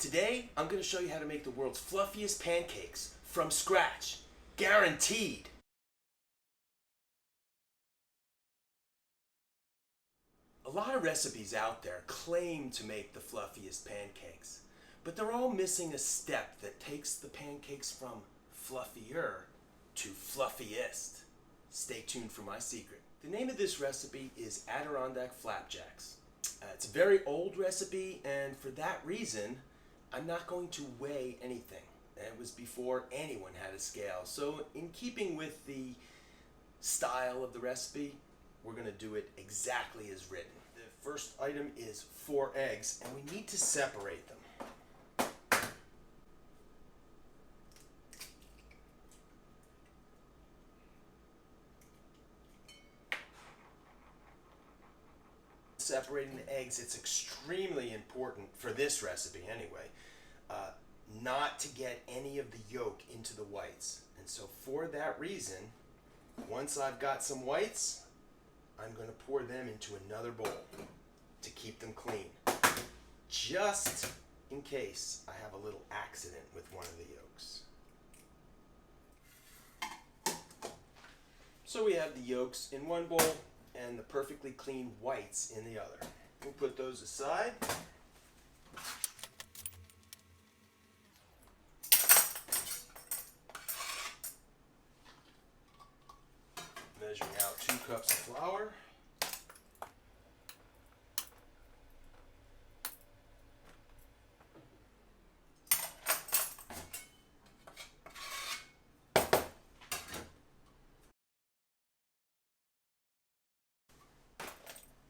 Today, I'm going to show you how to make the world's fluffiest pancakes from scratch. Guaranteed! A lot of recipes out there claim to make the fluffiest pancakes, but they're all missing a step that takes the pancakes from fluffier to fluffiest. Stay tuned for my secret. The name of this recipe is Adirondack Flapjacks. It's a very old recipe, and for that reason, I'm not going to weigh anything. It was before anyone had a scale. So in keeping with the style of the recipe, we're going to do it exactly as written. The first item is 4 eggs, and we need to separate them. Separating the eggs, it's extremely important for this recipe anyway, not to get any of the yolk into the whites. And so for that reason, once I've got some whites, I'm going to pour them into another bowl to keep them clean, just in case I have a little accident with one of the yolks. So we have the yolks in one bowl and the perfectly clean whites in the other. We'll put those aside. Measuring out 2 cups of flour.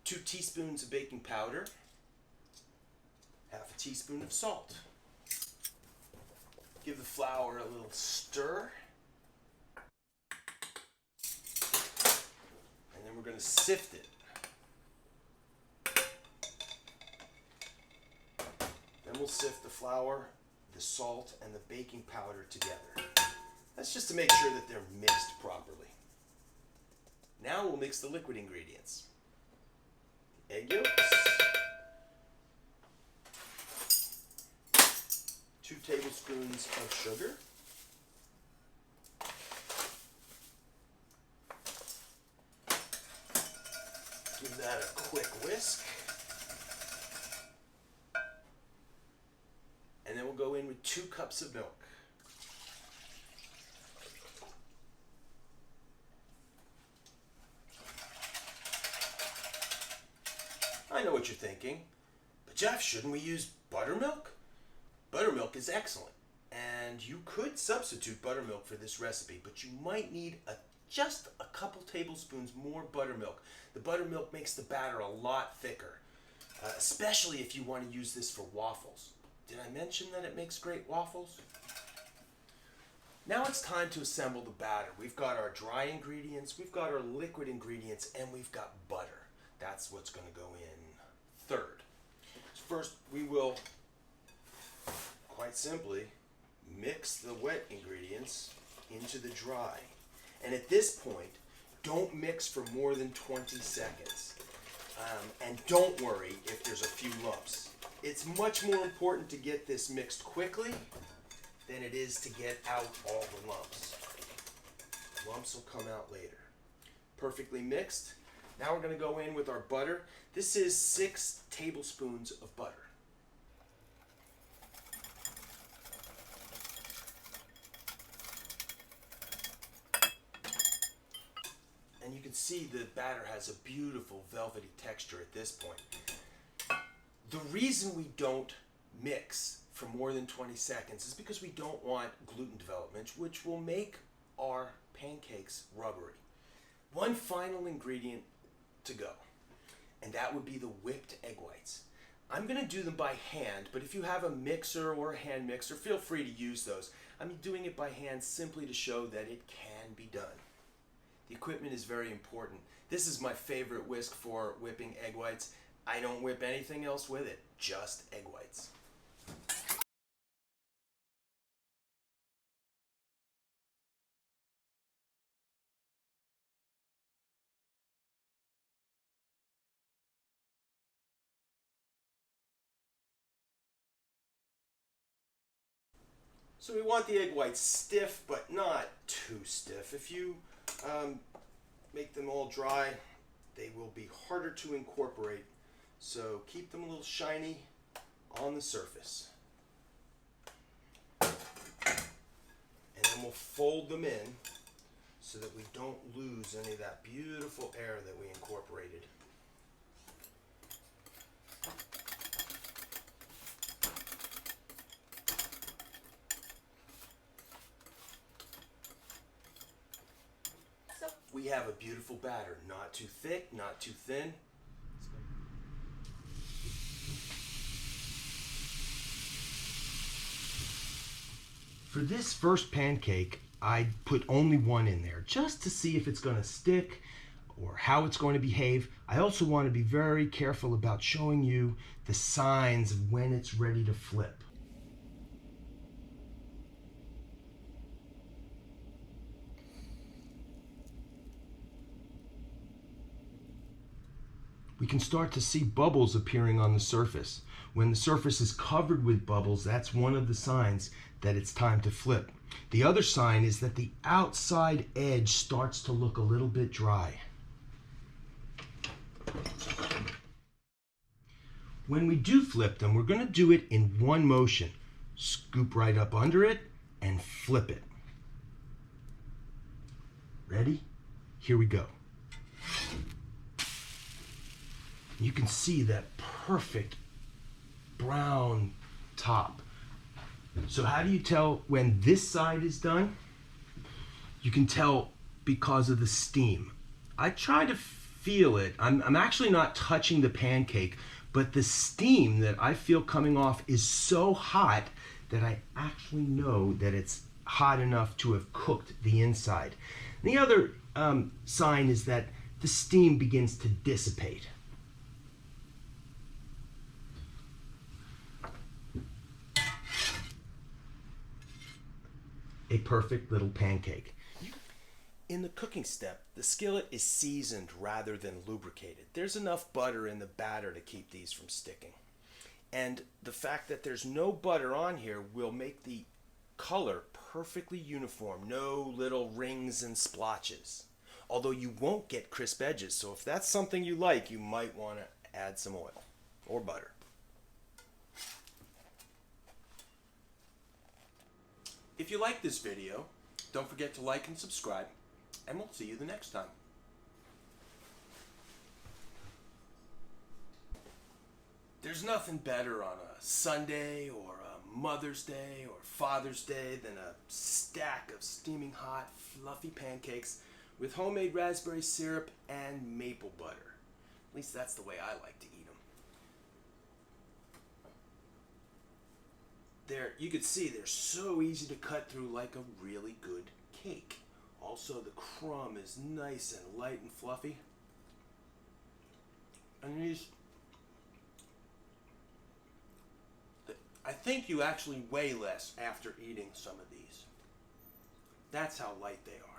Two teaspoons of baking powder, half a teaspoon of salt. Give the flour a little stir. And then we're going to sift it. Then we'll sift the flour, the salt, and the baking powder together. That's just to make sure that they're mixed properly. Now we'll mix the liquid ingredients. Egg yolks, 2 tablespoons of sugar, give that a quick whisk, and then we'll go in with 2 cups of milk. I know what you're thinking, but Jeff, shouldn't we use buttermilk? Buttermilk is excellent, and you could substitute buttermilk for this recipe, but you might need just a couple tablespoons more buttermilk. The buttermilk makes the batter a lot thicker, especially if you want to use this for waffles. Did I mention that it makes great waffles? Now it's time to assemble the batter. We've got our dry ingredients, we've got our liquid ingredients, and we've got butter. That's what's going to go in third. First, we will, quite simply, mix the wet ingredients into the dry. And at this point, don't mix for more than 20 seconds. And don't worry if there's a few lumps. It's much more important to get this mixed quickly than it is to get out all the lumps. Lumps will come out later. Perfectly mixed. Now we're going to go in with our butter. This is 6 tablespoons of butter. And you can see the batter has a beautiful velvety texture at this point. The reason we don't mix for more than 20 seconds is because we don't want gluten development, which will make our pancakes rubbery. One final ingredient to go, and that would be the whipped egg whites. I'm going to do them by hand, but if you have a mixer or a hand mixer, feel free to use those. I'm doing it by hand simply to show that it can be done. The equipment is very important. This is my favorite whisk for whipping egg whites. I don't whip anything else with it, just egg whites. So we want the egg whites stiff, but not too stiff. If you make them all dry, they will be harder to incorporate. So keep them a little shiny on the surface. And then we'll fold them in so that we don't lose any of that beautiful air that we incorporated. We have a beautiful batter, not too thick, not too thin. For this first pancake, I put only one in there just to see if it's going to stick or how it's going to behave. I also want to be very careful about showing you the signs of when it's ready to flip. We can start to see bubbles appearing on the surface. When the surface is covered with bubbles, that's one of the signs that it's time to flip. The other sign is that the outside edge starts to look a little bit dry. When we do flip them, we're going to do it in one motion. Scoop right up under it and flip it. Ready? Here we go. You can see that perfect brown top. So how do you tell when this side is done? You can tell because of the steam. I try to feel it. I'm actually not touching the pancake, but the steam that I feel coming off is so hot that I actually know that it's hot enough to have cooked the inside. And the other sign is that the steam begins to dissipate. A perfect little pancake. In the cooking step, the skillet is seasoned rather than lubricated. There's enough butter in the batter to keep these from sticking. And the fact that there's no butter on here will make the color perfectly uniform. No little rings and splotches. Although you won't get crisp edges, so if that's something you like, you might want to add some oil or butter. If you like this video, don't forget to like and subscribe, and we'll see you the next time. There's nothing better on a Sunday or a Mother's Day or Father's Day than a stack of steaming hot, fluffy pancakes with homemade raspberry syrup and maple butter. At least that's the way I like to eat them. You could see they're so easy to cut through like a really good cake. Also, the crumb is nice and light and fluffy. And these, I think you actually weigh less after eating some of these. That's how light they are.